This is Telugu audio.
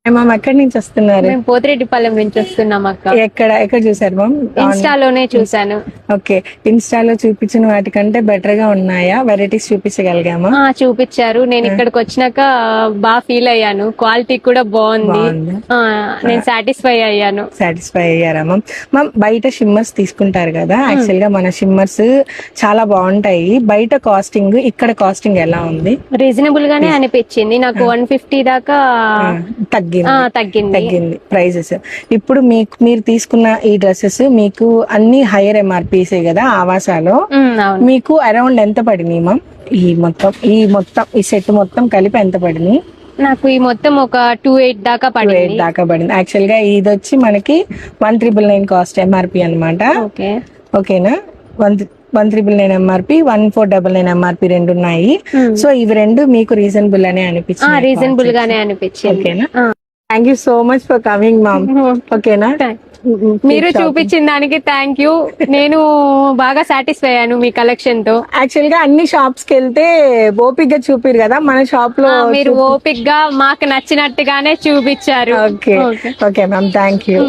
మ్యామ్ ఎక్కడి నుంచి వస్తున్నారు? మేము పోతిరెడ్డిపాలెం నుంచి వస్తున్నాం అక్క. ఎక్కడ చూసారు మ్యామ్? ఇన్స్టాలోనే చూసాను. ఓకే, ఇన్స్టాలో చూపించిన వాటికంటే బెటర్ గా ఉన్నాయా? వెరైటీస్ చూపించగలిగామా? చూపించారు. నేను ఇక్కడికి వచ్చినాక బాగా ఫీల్ అయ్యాను. క్వాలిటీ కూడా బాగుంది. నేను సాటిస్ఫై అయ్యాను. సాటిస్ఫై అయ్యారా మ్యామ్? మ్యామ్ బయట షిమ్మర్స్ తీసుకుంటారు కదా, యాక్చువల్ గా మన షిమ్మర్స్ చాలా బాగుంటాయి. బయట కాస్టింగ్ ఇక్కడ కాస్టింగ్ ఎలా ఉంది? రీజనబుల్ గానే అనిపించింది నాకు. 150 దాకా తగ్గింది ప్రైజెస్. ఇప్పుడు మీరు తీసుకున్న ఈ డ్రెస్సెస్ మీకు అన్ని హైయర్ ఎంఆర్పీసే కదా ఆవాసాలో? మీకు అరౌండ్ ఎంత పడినాయి మ్యామ్? ఈ సెట్ మొత్తం కలిపి ఎంత పడినాయి? నాకు ఈ మొత్తం ఒక 28 దాకా పడింది. యాక్చువల్ గా ఇది వచ్చి మనకి 1399 కాస్ట్ ఎంఆర్పి అనమాట. ఓకేనా? 1399 ఎంఆర్పి, 1499 ఎంఆర్పి రెండు ఉన్నాయి. సో ఇవి రెండు మీకు రీజనబుల్ అనే అనిపించింది? రీజనబుల్ గానే అనిపించింది. ఓకేనా? Thank you so much for coming ma'am. ఓకేనా? మీరు చూపించిన దానికి థ్యాంక్ యూ. నేను బాగా సాటిస్ఫై అయ్యాను మీ కలెక్షన్ తో. యాక్చువల్ గా అన్ని షాప్స్ కి వెళ్తే ఓపిక్ గా చూపిరు కదా, మన షాప్ లో మీరు ఓపిక్ గా మాకు నచ్చినట్టుగానే చూపించారు. Okay ma'am, thank you.